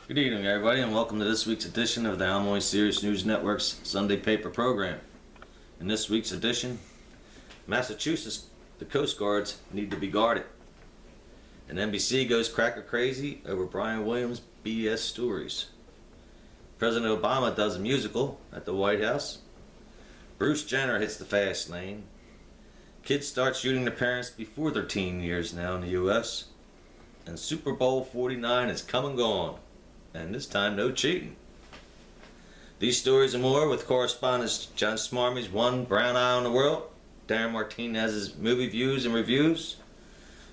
Good evening, everybody, and welcome to this week's edition of the Illinois Sirius News Network's Sunday Paper program. In this week's edition, Massachusetts, the Coast Guards need to be guarded. And NBC goes cracker crazy over Brian Williams' BS stories. President Obama does a musical at the White House. Bruce Jenner hits the fast lane. Kids start shooting their parents before their teen years now in the U.S. And Super Bowl 49 is come and gone. And this time, no cheating. These stories and more with correspondent John Smarmy's One Brown Eye on the World, Darren Martinez's movie views and reviews.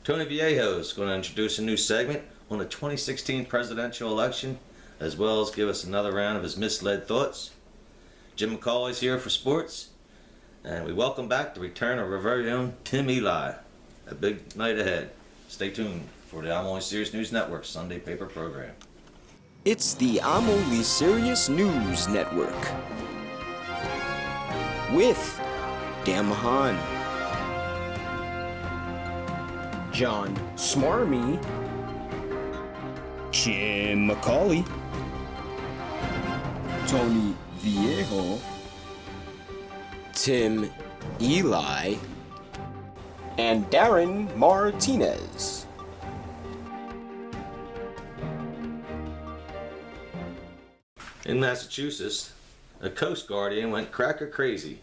Tony Viejo is going to introduce a new segment on the 2016 presidential election, as well as give us another round of his misled thoughts. Jim McCauley's here for sports, and we welcome back the return of our very own Tim Eli. A big night ahead. Stay tuned for the I'm Only Serious News Network Sunday Paper program. It's the I'm Only Serious News Network with Dan Mahan, John Smarmy, Jim McCauley, Tony Viejo, Tim Eli, and Darren Martinez. In Massachusetts, a Coast Guardian went cracker crazy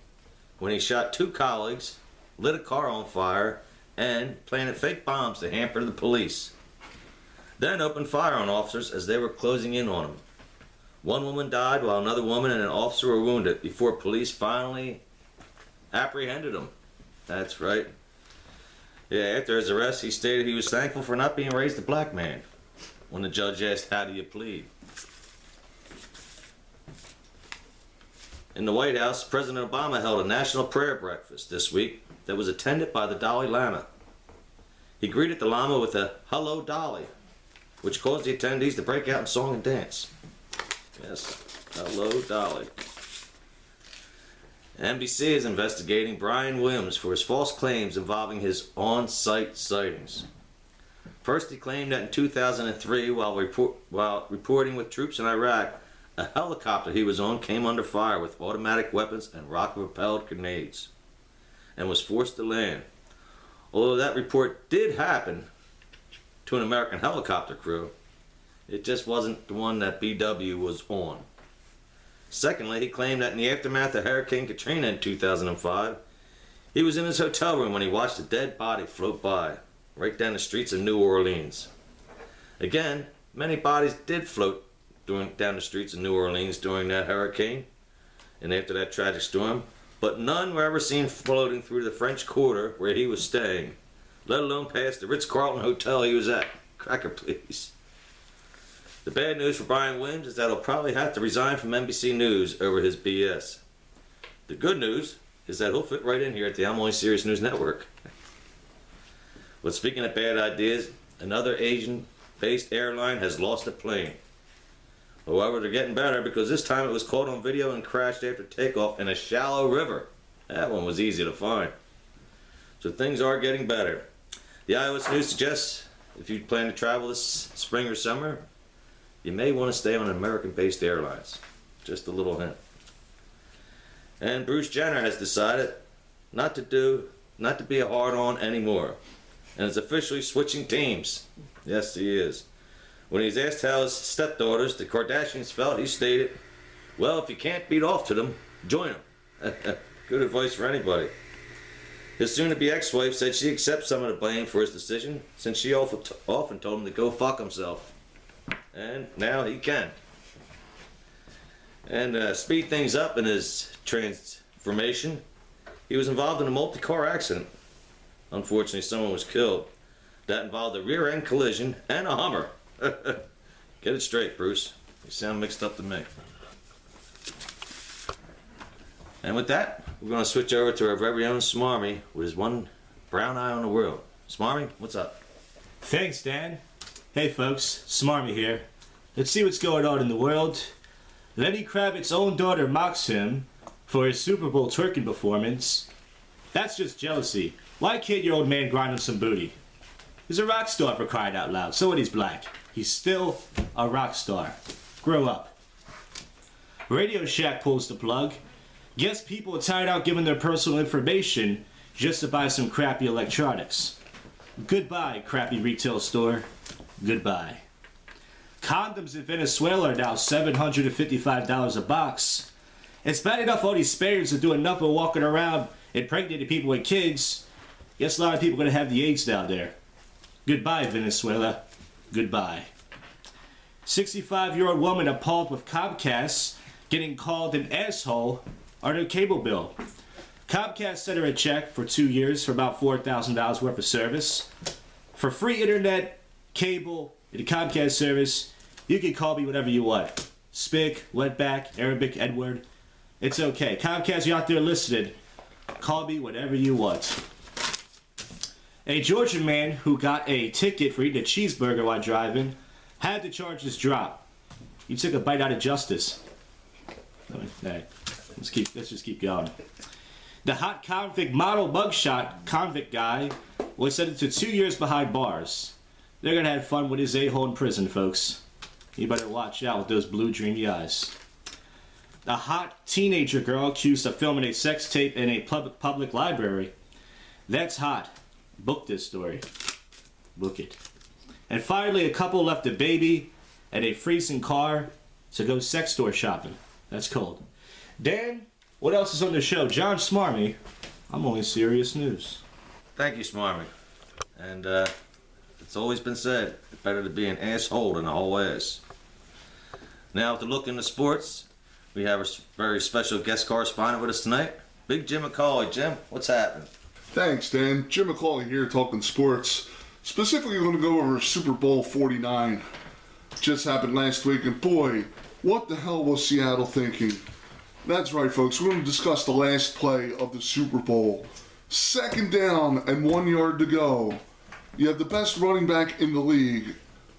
when he shot two colleagues, lit a car on fire, and planted fake bombs to hamper the police. Then opened fire on officers as they were closing in on him. One woman died while another woman and an officer were wounded before police finally apprehended him. That's right. Yeah, after his arrest, he stated he was thankful for not being raised a black man. When the judge asked, "How do you plead?" In the White House, President Obama held a national prayer breakfast this week that was attended by the Dalai Lama. He greeted the Lama with a "Hello, Dolly," which caused the attendees to break out in song and dance. Yes, hello, Dolly. NBC is investigating Brian Williams for his false claims involving his on-site sightings. First, he claimed that in 2003, while reporting with troops in Iraq, a helicopter he was on came under fire with automatic weapons and rocket-propelled grenades and was forced to land. Although that report did happen to an American helicopter crew, it just wasn't the one that BW was on. Secondly, he claimed that in the aftermath of Hurricane Katrina in 2005, he was in his hotel room when he watched a dead body float by right down the streets of New Orleans. Again, many bodies did float down the streets of New Orleans during that hurricane and after that tragic storm, but none were ever seen floating through the French Quarter where he was staying, let alone past the Ritz-Carlton hotel he was at. Cracker, please. The bad news for Brian Williams is that he'll probably have to resign from NBC News over his BS. The good news is that he'll fit right in here at the I'm Only Serious News Network. But speaking of bad ideas, another Asian-based airline has lost a plane. However, they're getting better because this time it was caught on video and crashed after takeoff in a shallow river. That one was easy to find. So things are getting better. The Iowa News suggests if you plan to travel this spring or summer, you may want to stay on American-based airlines. Just a little hint. And Bruce Jenner has decided not to be a hard-on anymore, and is officially switching teams. Yes, he is. When he was asked how his stepdaughters, the Kardashians, felt, he stated, "Well, if you can't beat off to them, join them." Good advice for anybody. His soon-to-be ex-wife said she accepts some of the blame for his decision, since she often told him to go fuck himself. And now he can. And speed things up in his transformation, he was involved in a multi-car accident. Unfortunately, someone was killed. That involved a rear-end collision and a Hummer. Get it straight, Bruce. You sound mixed up to me. And with that, we're going to switch over to our very own Smarmy with his One Brown Eye on the World. Smarmy, what's up? Thanks, Dan. Hey, folks. Smarmy here. Let's see what's going on in the world. Lenny Kravitz's own daughter mocks him for his Super Bowl twerking performance. That's just jealousy. Why can't your old man grind him some booty? He's a rock star, for crying out loud. So what, he's black. He's still a rock star. Grow up. Radio Shack pulls the plug. Guess people are tired out giving their personal information just to buy some crappy electronics. Goodbye, crappy retail store. Goodbye. Condoms in Venezuela are now $755 a box. It's bad enough all these Spaniards are doing enough of walking around impregnating people with kids. Guess a lot of people are going to have the AIDS down there. Goodbye, Venezuela. Goodbye. 65-year-old woman appalled with Comcast getting called an asshole on her cable bill. Comcast sent her a check for 2 years for about $4,000 worth of service. For free internet, cable, and the Comcast service, you can call me whatever you want. Spick, wetback, Arabic, Edward. It's okay. Comcast, you out there listening, call me whatever you want. A Georgian man who got a ticket for eating a cheeseburger while driving had the charges dropped. He took a bite out of justice. Alright, let's just keep going. The hot convict model mugshot convict guy was sentenced to 2 years behind bars. They're gonna have fun with his a-hole in prison, folks. You better watch out with those blue dreamy eyes. A hot teenager girl accused of filming a sex tape in a public library. That's hot. Book this story. Book it. And finally, a couple left a baby and a freezing car to go sex store shopping. That's cold. Dan, what else is on the show? John Smarmy, I'm only serious news. Thank you, Smarmy. And it's always been said, it's better to be an asshole than a whole ass. Now, to look into sports, we have a very special guest correspondent with us tonight, Big Jim McCauley. Jim, what's happening? Thanks, Dan. Jim McCauley here talking sports. Specifically, we're going to go over Super Bowl 49. Just happened last week, and boy, what the hell was Seattle thinking? That's right, folks. We're going to discuss the last play of the Super Bowl. 2nd down and 1 yard to go. You have the best running back in the league.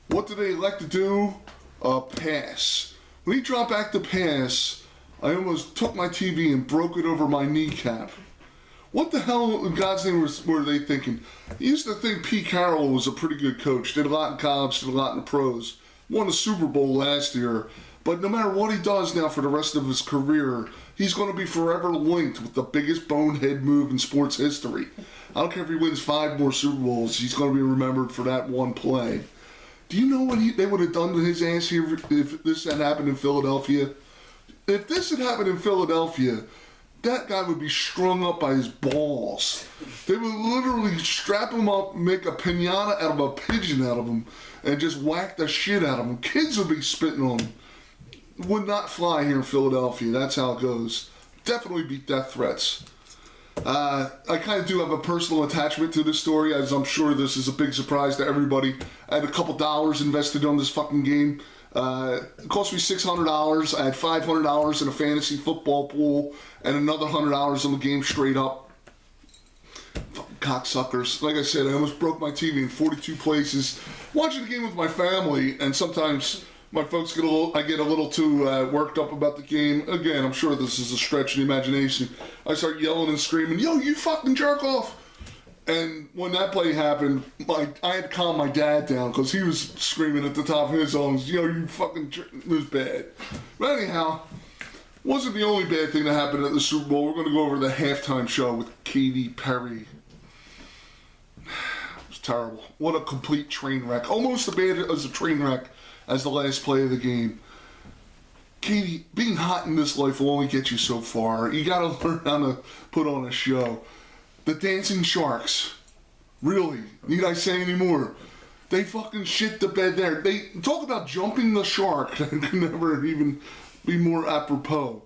What did they elect to do? Pass. When he dropped back to pass, I almost took my TV and broke it over my kneecap. What the hell in God's name were they thinking? I used to think Pete Carroll was a pretty good coach. Did a lot in college, did a lot in the pros. Won a Super Bowl last year. But no matter what he does now for the rest of his career, he's going to be forever linked with the biggest bonehead move in sports history. I don't care if he wins 5 more Super Bowls, he's going to be remembered for that one play. Do you know what they would have done to his ass here if this had happened in Philadelphia? If this had happened in Philadelphia, that guy would be strung up by his balls. They would literally strap him up, make a piñata out of a pigeon out of him, and just whack the shit out of him. Kids would be spitting on him. Would not fly here in Philadelphia. That's how it goes. Definitely be death threats. I kind of do have a personal attachment to this story, as I'm sure this is a big surprise to everybody. I had a couple dollars invested on this fucking game. It cost me $600. I had $500 in a fantasy football pool and another $100 on the game straight up. Fucking cocksuckers. Like I said, I almost broke my TV in 42 places. Watching the game with my family, and sometimes my folks get a little too worked up about the game. Again, I'm sure this is a stretch in the imagination. I start yelling and screaming, "Yo, you fucking jerk off!" And when that play happened, I had to calm my dad down because he was screaming at the top of his lungs, "Yo, you fucking jerk!" It was bad. But anyhow, wasn't the only bad thing that happened at the Super Bowl. We're going to go over the halftime show with Katy Perry. It was terrible. What a complete train wreck. Almost as bad as a train wreck as the last play of the game. Katie, being hot in this life will only get you so far. You gotta learn how to put on a show. The Dancing Sharks. Really? Need I say any more? They fucking shit the bed there. They talk about jumping the shark. That could never even be more apropos.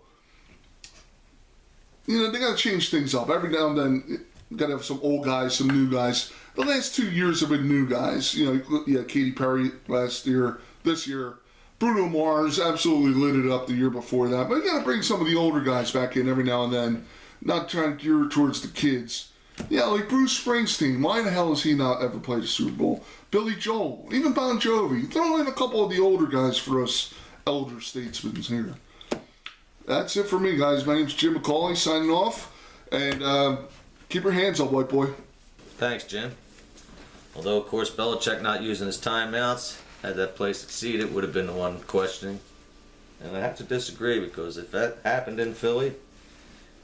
You know, they gotta change things up. Every now and then, you gotta have some old guys, some new guys. The last 2 years have been new guys. You know, yeah, Katy Perry last year. This year, Bruno Mars absolutely lit it up the year before that. But you gotta bring some of the older guys back in every now and then. Not trying to gear towards the kids. Yeah, like Bruce Springsteen. Why the hell has he not ever played a Super Bowl? Billy Joel. Even Bon Jovi. Throw in a couple of the older guys for us elder statesmen here. That's it for me, guys. My name's Jim McCauley, signing off. And keep your hands up, white boy. Thanks, Jim. Although, of course, Belichick not using his timeouts, had that play succeeded, would have been the one questioning. And I have to disagree, because if that happened in Philly,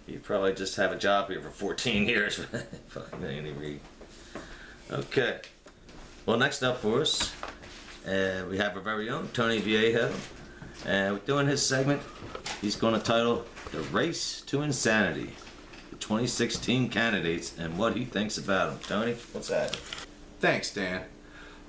he'd probably just have a job here for 14 years. Fucking Andy Reid. Okay. Well, next up for us, we have our very own Tony Viejo. And we're doing his segment. He's going to title The Race to Insanity. The 2016 candidates and what he thinks about them. Tony, what's that? Thanks, Dan.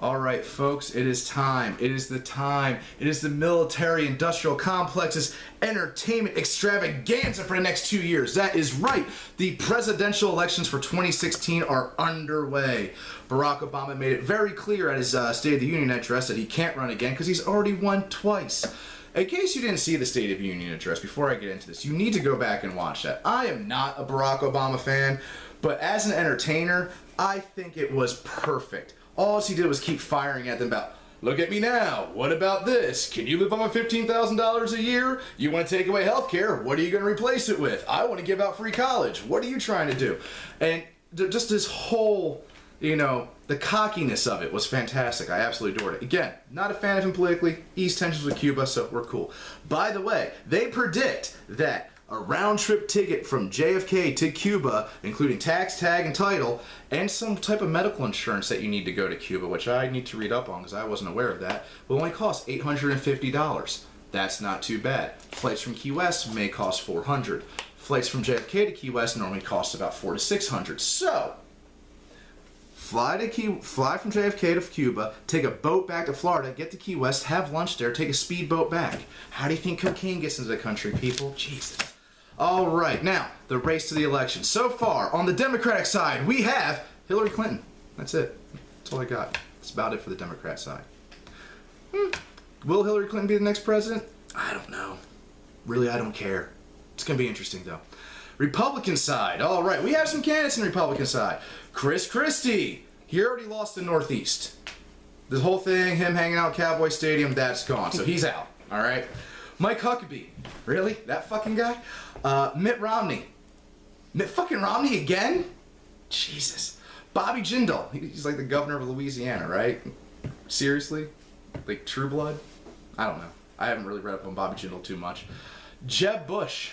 All right, folks, it is time. It is the time. It is the military-industrial complex's entertainment extravaganza for the next 2 years. That is right. The presidential elections for 2016 are underway. Barack Obama made it very clear at his State of the Union address that he can't run again because he's already won twice. In case you didn't see the State of the Union address, before I get into this, you need to go back and watch that. I am not a Barack Obama fan, but as an entertainer, I think it was perfect. All he did was keep firing at them about, look at me now, what about this? Can you live on $15,000 a year? You want to take away health care? What are you going to replace it with? I want to give out free college. What are you trying to do? And just this whole, the cockiness of it was fantastic. I absolutely adored it. Again, not a fan of him politically. Ease tensions with Cuba, so we're cool. By the way, they predict that a round-trip ticket from JFK to Cuba, including tax, tag, and title, and some type of medical insurance that you need to go to Cuba, which I need to read up on because I wasn't aware of that, will only cost $850. That's not too bad. Flights from Key West may cost $400. Flights from JFK to Key West normally cost about $400 to $600. So, fly from JFK to Cuba, take a boat back to Florida, get to Key West, have lunch there, take a speedboat back. How do you think cocaine gets into the country, people? Jesus. All right, now, the race to the election. So far, on the Democratic side, we have Hillary Clinton. That's it. That's all I got. That's about it for the Democrat side. Will Hillary Clinton be the next president? I don't know. Really, I don't care. It's going to be interesting, though. Republican side. All right, we have some candidates in the Republican side. Chris Christie. He already lost the Northeast. This whole thing, him hanging out at Cowboy Stadium, that's gone. So he's out. All right. Mike Huckabee. Really? That fucking guy? Mitt Romney. Mitt fucking Romney again? Jesus. Bobby Jindal. He's like the governor of Louisiana, right? Seriously? Like True Blood? I don't know. I haven't really read up on Bobby Jindal too much. Jeb Bush.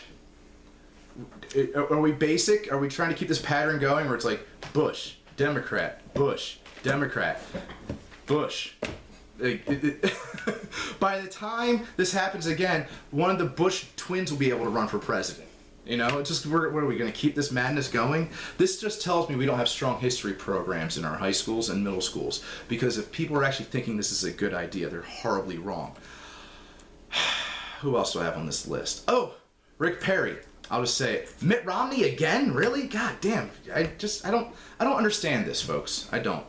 Are we basic? Are we trying to keep this pattern going where it's like Bush, Democrat, Bush, Democrat, Bush? By the time this happens again, one of the Bush twins will be able to run for president. It's just, what are we going to keep this madness going? This just tells me we don't have strong history programs in our high schools and middle schools. Because if people are actually thinking this is a good idea, they're horribly wrong. Who else do I have on this list? Oh, Rick Perry. I'll just say it. Mitt Romney again? Really? God damn. I don't understand this, folks. I don't.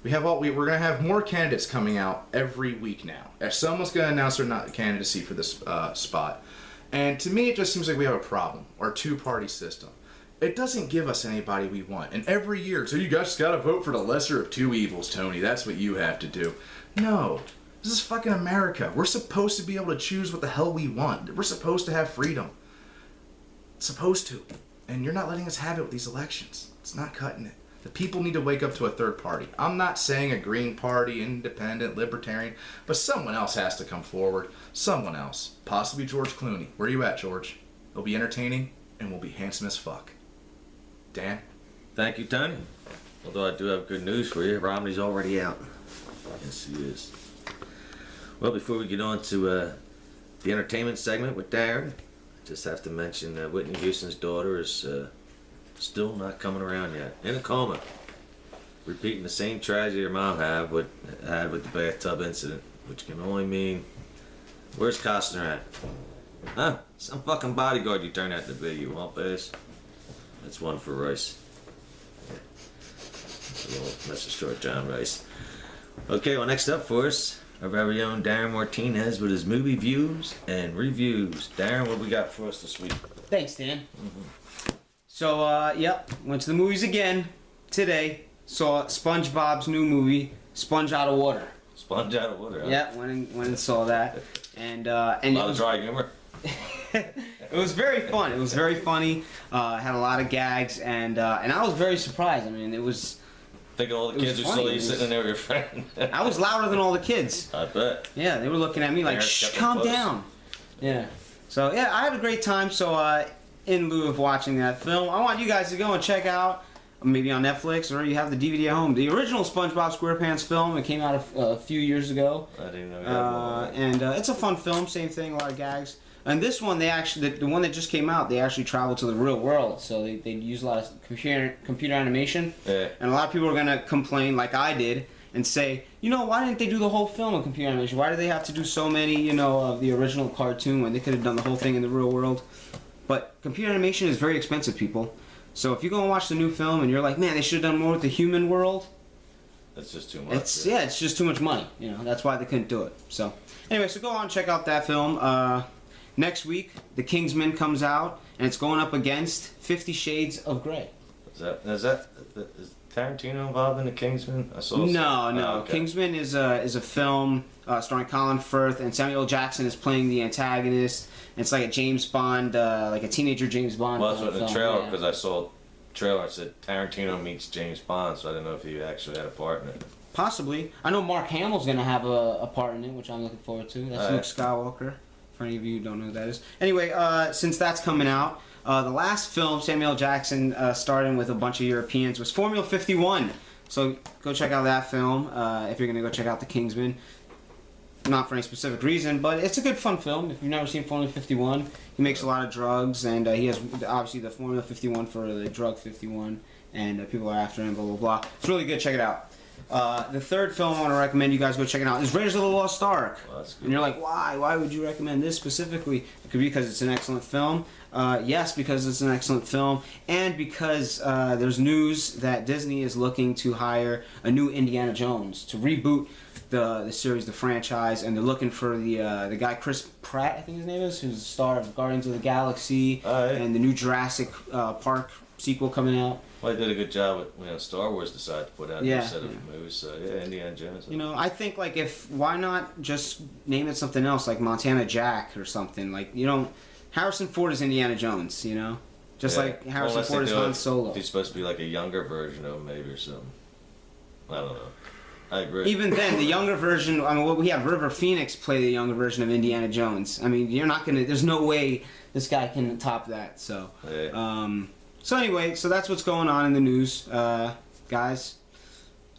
We're gonna have more candidates coming out every week now. If someone's gonna announce their candidacy for this spot, and to me it just seems like we have a problem. Our two-party system. It doesn't give us anybody we want. And every year, so you guys gotta vote for the lesser of two evils, Tony. That's what you have to do. No. This is fucking America. We're supposed to be able to choose what the hell we want. We're supposed to have freedom. Supposed to. And you're not letting us have it with these elections. It's not cutting it. The people need to wake up to a third party. I'm not saying a Green Party, independent, libertarian, but someone else has to come forward. Someone else. Possibly George Clooney. Where are you at, George? It'll be entertaining and we'll be handsome as fuck. Dan? Thank you, Tony. Although I do have good news for you. Romney's already out. Yes, he is. Well, before we get on to the entertainment segment with Darren, I just have to mention that Whitney Houston's daughter is still not coming around yet. In a coma. Repeating the same tragedy her mom had with the bathtub incident. Which can only mean, where's Costner at? Huh? Some fucking bodyguard you turned out to be, you won't pass. That's one for Rice. A little message to John Rice. Okay, well, next up for us, our very own Darren Martinez with his movie views and reviews. Darren, what we got for us this week? Thanks, Dan. So, yep, went to the movies again today. Saw SpongeBob's new movie, Sponge Out of Water. Sponge Out of Water, huh? Yeah, went and saw that. And a lot of dry humor. It was very fun. It was very funny. Had a lot of gags, and I was very surprised. I mean, it was... Thinking all the It was kids were funny. still sitting there with your friend. I was louder than all the kids. I bet. Yeah, they were looking at me like, Parents shh, kept them calm close. down. Yeah. So, yeah, I had a great time. So, in lieu of watching that film, I want you guys to go and check out, maybe on Netflix, or you have the DVD at home, the original SpongeBob SquarePants film. It came out a few years ago. I didn't know you had one. And it's a fun film, same thing, a lot of gags. And this one, they actually, the one that just came out, they actually traveled to the real world. So they use a lot of computer animation. Yeah. And a lot of people are going to complain, like I did, and say, you know, why didn't they do the whole film in computer animation? Why do they have to do so many, you know, of the original cartoon when they could have done the whole thing in the real world? But computer animation is very expensive, people. So if you go and watch the new film and you're like, man, they should have done more with the human world, That's just too much. it's just too much money. You know, that's why they couldn't do it. So anyway, so go on and check out that film. Next week, The Kingsman comes out, and it's going up against 50 Shades of Grey. Is Tarantino involved in the Kingsman? I saw. No. Oh, okay. Kingsman is a film starring Colin Firth, and Samuel L. Jackson is playing the antagonist. It's like a James Bond, like a teenager James Bond. Well, that's what in the film, trailer, yeah. because I saw the trailer. It said Tarantino meets James Bond, so I didn't know if he actually had a part in it. Possibly. I know Mark Hamill's going to have a part in it, which I'm looking forward to. That's Alright. Luke Skywalker, for any of you who don't know who that is. Anyway, since that's coming out, the last film Samuel L. Jackson starred in with a bunch of Europeans was Formula 51. So go check out that film if you're going to go check out The Kingsman. Not for any specific reason, but it's a good fun film. If you've never seen Formula 51, he makes a lot of drugs, and he has obviously the Formula 51 for the drug 51, and people are after him, blah, blah, blah. It's really good. Check it out. The third film I want to recommend you guys go check it out is Raiders of the Lost Ark. Well, that's good. And you're like, why? Why would you recommend this specifically? It could be because it's an excellent film. Yes, because it's an excellent film, and because there's news that Disney is looking to hire a new Indiana Jones to reboot the series, the franchise, and they're looking for the guy Chris Pratt, I think his name is, who's the star of Guardians of the Galaxy Alright. and the new Jurassic Park sequel coming out. Well, they did a good job with when Star Wars decided to put out a Yeah, new set of movies. So yeah, Indiana Jones. You know, I think like why not just name it something else like Montana Jack or something? Like, you know, Harrison Ford is Indiana Jones, you know? Just Yeah. like Harrison Unless they Ford is do Han it- Solo. He's supposed to be like a younger version of him, maybe, or something. I don't know. I agree. Even then, the younger version, I mean, we have River Phoenix play the younger version of Indiana Jones. I mean, you're not gonna, there's no way this guy can top that, so. Yeah. So anyway, so that's what's going on in the news, guys.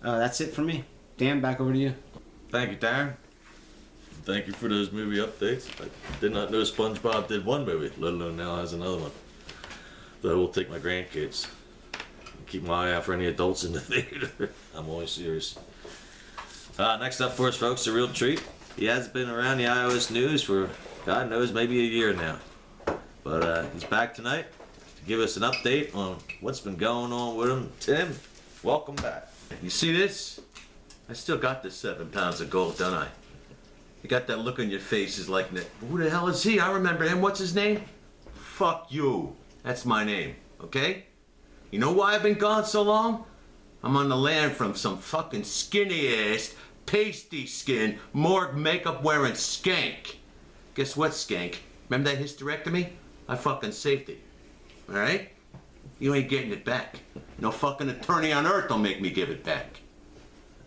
That's it for me. Dan, back over to you. Thank you, Darren. Thank you for those movie updates. I did not know SpongeBob did one movie, let alone now has another one. Though we'll take my grandkids. Keep my eye out for any adults in the theater. I'm always serious. Next up for us, folks, a real treat. He has been around the iOS news for, God knows, maybe a year now. But he's back tonight to give us an update on what's been going on with him. Tim, welcome back. You see this? I still got the 7 pounds of gold, don't I? You got that look on your face is like, who the hell is he? I remember him. What's his name? Fuck you. That's my name, okay? You know why I've been gone so long? I'm on the lam from some fucking skinny-ass, pasty skin, morgue makeup wearing skank. Guess what, skank? Remember that hysterectomy? I fucking saved it. Alright? You ain't getting it back. No fucking attorney on earth will make me give it back.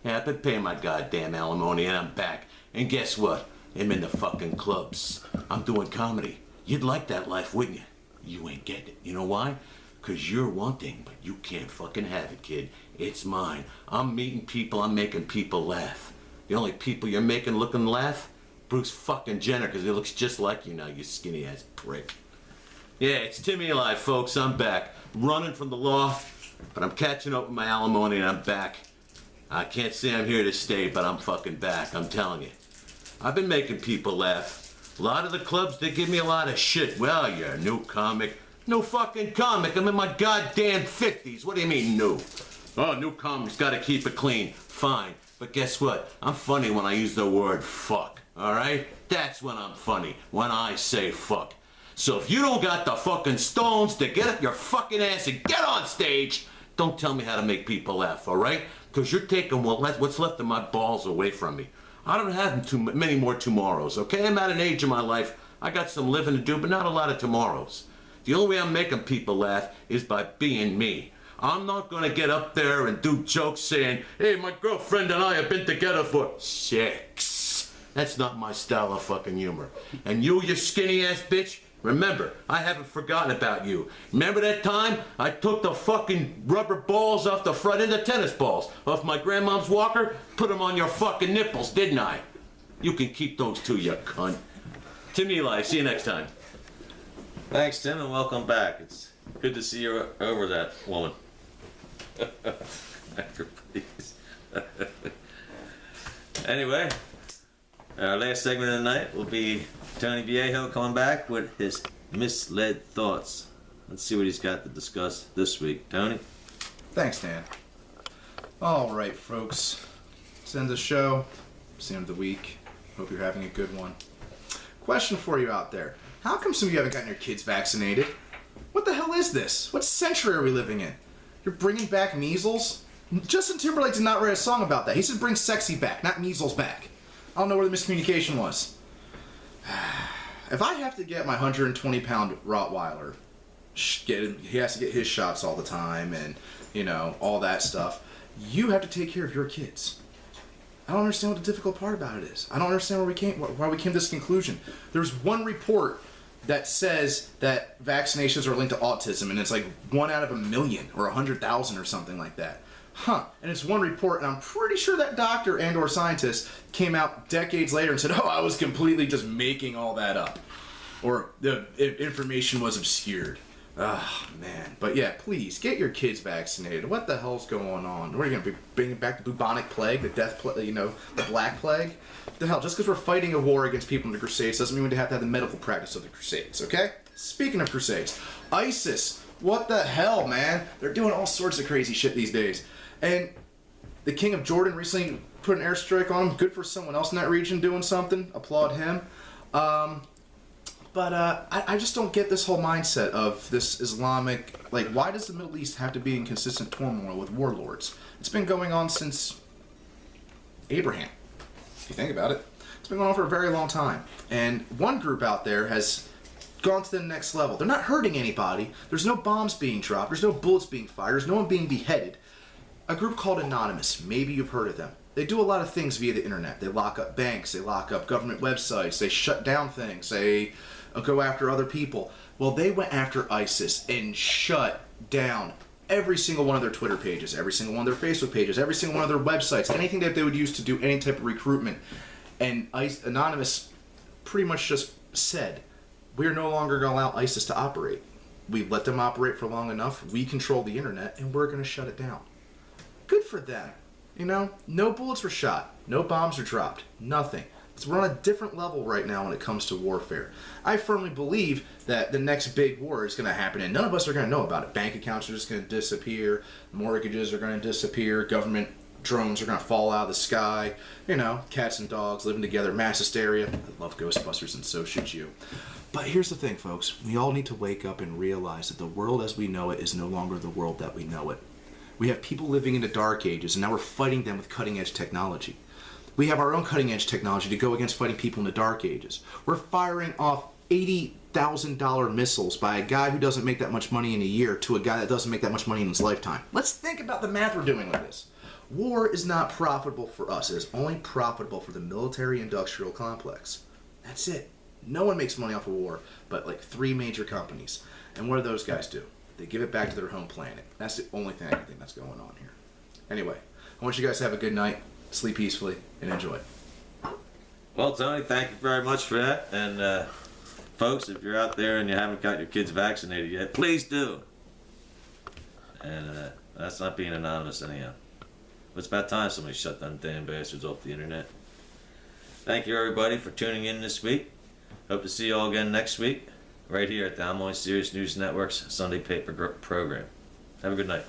Yeah, I've been paying my goddamn alimony and I'm back. And guess what? I'm in the fucking clubs. I'm doing comedy. You'd like that life, wouldn't you? You ain't getting it. You know why? Because you're wanting, but you can't fucking have it, kid. It's mine. I'm meeting people, I'm making people laugh. The only people you're making looking laugh? Bruce fucking Jenner, because he looks just like you now, you skinny ass prick. Yeah, it's Timmy alive, folks. I'm back. Running from the law, but I'm catching up with my alimony and I'm back. I can't say I'm here to stay, but I'm fucking back, I'm telling you. I've been making people laugh. A lot of the clubs, they give me a lot of shit. Well, you're a new comic. No fucking comic. I'm in my goddamn 50s. What do you mean new? Oh, new comic's gotta keep it clean. Fine. But guess what? I'm funny when I use the word fuck. Alright? That's when I'm funny. When I say fuck. So if you don't got the fucking stones to get up your fucking ass and get on stage, don't tell me how to make people laugh, alright? Because you're taking what's left of my balls away from me. I don't have too many more tomorrows, okay? I'm at an age in my life, I got some living to do, but not a lot of tomorrows. The only way I'm making people laugh is by being me. I'm not gonna get up there and do jokes saying, hey, my girlfriend and I have been together for 6. That's not my style of fucking humor. And you skinny ass bitch, remember, I haven't forgotten about you. Remember that time I took the fucking rubber balls off the front end of tennis balls off my grandmom's walker, put them on your fucking nipples, didn't I? You can keep those too, you cunt. Tim Eli, see you next time. Thanks, Tim, and welcome back. It's good to see you over that woman. Anyway, our last segment of the night will be Tony Viejo coming back with his misled thoughts. Let's see what he's got to discuss this week. Tony? Thanks, Dan. All right, folks. It's the end of the show. It's the end of the week. Hope you're having a good one. Question for you out there. How come some of you haven't gotten your kids vaccinated? What the hell is this? What century are we living in? You're bringing back measles? Justin Timberlake did not write a song about that. He said bring sexy back, not measles back. I don't know where the miscommunication was. If I have to get my 120-pound Rottweiler, he has to get his shots all the time and, you know, all that stuff, you have to take care of your kids. I don't understand what the difficult part about it is. I don't understand why we came to this conclusion. There's one report that says that vaccinations are linked to autism, and it's like 1 out of 1 million or 100,000 or something like that. And it's one report, and I'm pretty sure that doctor and or scientist came out decades later and said, oh, I was completely just making all that up. Or the information was obscured. Ah, man. But yeah, please, get your kids vaccinated. What the hell's going on? What are you going to be bringing back the bubonic plague, the death plague, you know, the black plague? What the hell? Just because we're fighting a war against people in the Crusades doesn't mean we have to have the medical practice of the Crusades, okay? Speaking of Crusades, ISIS. What the hell, man? They're doing all sorts of crazy shit these days. And the King of Jordan recently put an airstrike on him. Good for someone else in that region doing something. Applaud him. But I just don't get this whole mindset of this Islamic, like, why does the Middle East have to be in consistent turmoil with warlords? It's been going on since Abraham, if you think about it. It's been going on for a very long time. And one group out there has gone to the next level. They're not hurting anybody. There's no bombs being dropped. There's no bullets being fired. There's no one being beheaded. A group called Anonymous. Maybe you've heard of them. They do a lot of things via the internet. They lock up banks. They lock up government websites. They shut down things. They go after other people. Well, they went after ISIS and shut down every single one of their Twitter pages, every single one of their Facebook pages, every single one of their websites, anything that they would use to do any type of recruitment. And Anonymous pretty much just said, we're no longer going to allow ISIS to operate. We've let them operate for long enough. We control the internet, and we're going to shut it down. Good for them. You know, no bullets were shot. No bombs were dropped. Nothing. So we're on a different level right now when it comes to warfare. I firmly believe that the next big war is going to happen, and none of us are going to know about it. Bank accounts are just going to disappear. Mortgages are going to disappear. Government drones are going to fall out of the sky. You know, cats and dogs living together. Mass hysteria. I love Ghostbusters, and so should you. But here's the thing, folks. We all need to wake up and realize that the world as we know it is no longer the world that we know it. We have people living in the dark ages, and now we're fighting them with cutting-edge technology. We have our own cutting-edge technology to go against fighting people in the dark ages. We're firing off $80,000 missiles by a guy who doesn't make that much money in a year to a guy that doesn't make that much money in his lifetime. Let's think about the math we're doing with this. War is not profitable for us. It is only profitable for the military-industrial complex. That's it. No one makes money off of war but like 3 major companies. And what do those guys do? They give it back to their home planet. That's the only thing I think that's going on here. Anyway, I want you guys to have a good night, sleep peacefully, and enjoy. Well, Tony, thank you very much for that. And folks, if you're out there and you haven't got your kids vaccinated yet, please do. And that's not being anonymous anyhow. But it's about time somebody shut them damn bastards off the internet. Thank you, everybody, for tuning in this week. Hope to see you all again next week, right here at the I'm Only Serious News Network's Sunday Paper program. Have a good night.